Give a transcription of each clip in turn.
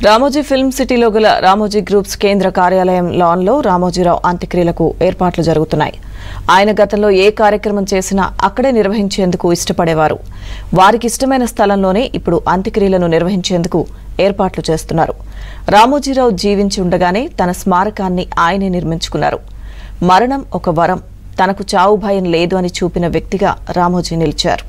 Ramoji film సిటీలో గల Ramoji groups కేంద్ర కార్యాలయం లాన్లో రామోజీరావు అంత్యక్రియలకు ఏర్పాట్లు జరుగుతున్నాయి. ఆయన గతంలో ఏ కార్యక్రమం చేసినా అక్కడే నిర్వహించేందుకు ఇష్టపడేవారు. వారికి ఇష్టమైన స్థలంలోనే ఇప్పుడు అంత్యక్రియలను నిర్వహించేందుకు ఏర్పాట్లు చేస్తున్నారు. రామోజీరావు జీవించి ఉండగానే తన స్మారకాన్ని ఆయనే నిర్మించుకున్నారు. మరణం ఒక వరం, తనకు చావు భయం లేదు అని చూపిన వ్యక్తిగా రామోజీ నిలిచారు.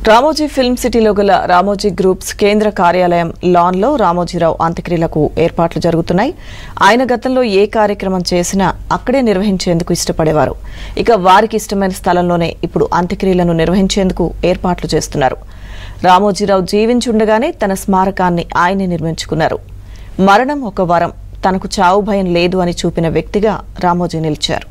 రామోజీ ఫిల్మ్ సిటీలో గల రామోజీ గ్రూప్స్ కేంద్ర కార్యాలయం లాన్లో రామోజీరావు అంత్యక్రియలకు ఏర్పాట్లు జరుగుతున్నాయి. ఆయన గతంలో ఏ కార్యక్రమం చేసినా అక్కడే నిర్వహించేందుకు ఇష్టపడేవారు. ఇక వారికి ఇష్టమైన స్థలంలోనే ఇప్పుడు అంత్యక్రియలను నిర్వహించేందుకు ఏర్పాట్లు చేస్తున్నారు. రామోజీరావు జీవించుండగానే తన స్మారకాన్ని ఆయనే నిర్మించుకున్నారు. మరణం ఒక వరం, తనకు చావు భయం లేదు అని చూపిన వ్యక్తిగా రామోజీ నిలిచారు.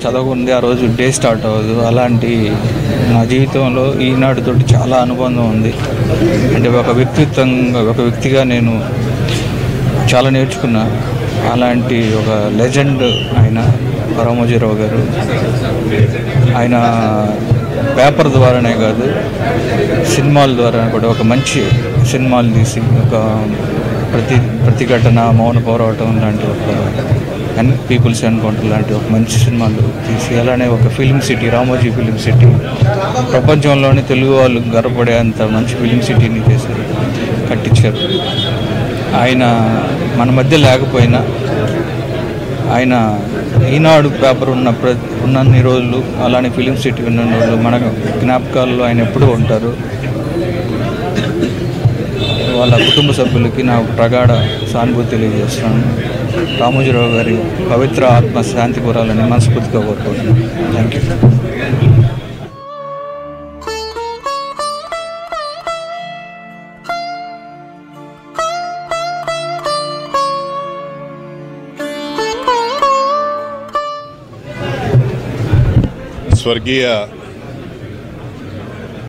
చదవకుంది ఆ రోజు డే స్టార్ట్ అవ్వదు. అలాంటి నా జీవితంలో ఈనాడుతో చాలా అనుబంధం ఉంది. అంటే ఒక వ్యక్తిగా నేను చాలా నేర్చుకున్నా. అలాంటి ఒక లెజెండ్ ఆయన రామోజీరావు గారు. ఆయన పేపర్ ద్వారానే కాదు, సినిమాల ద్వారా కూడా ఒక మంచి సినిమాలు తీసి ఒక ప్రతిఘటన, మౌన పోరాటం లాంటి ఒక పీపుల్స్ ఎన్కౌంటర్ లాంటి ఒక మంచి సినిమాలు తీసి, అలానే ఒక film city, Ramoji film city, ప్రపంచంలోనే తెలుగు వాళ్ళు గర్వపడే అంత మంచి ఫిలిం సిటీని చేశారు, కట్టించారు. ఆయన మన మధ్య లేకపోయినా ఆయన ఈనాడు పేపర్ ఉన్నన్ని రోజులు, అలానే ఫిలిం సిటీ ఉన్న రోజులు మన జ్ఞాపకాల్లో ఆయన ఎప్పుడూ ఉంటారు. వాళ్ళ కుటుంబ సభ్యులకి నా ప్రగాఢ సానుభూతి తెలియజేస్తున్నాను. రామోజీరావు గారి పవిత్ర ఆత్మ శాంతి కోరాలని మనస్ఫూర్తిగా కోరుకుంటున్నాను. Thank you. స్వర్గీయ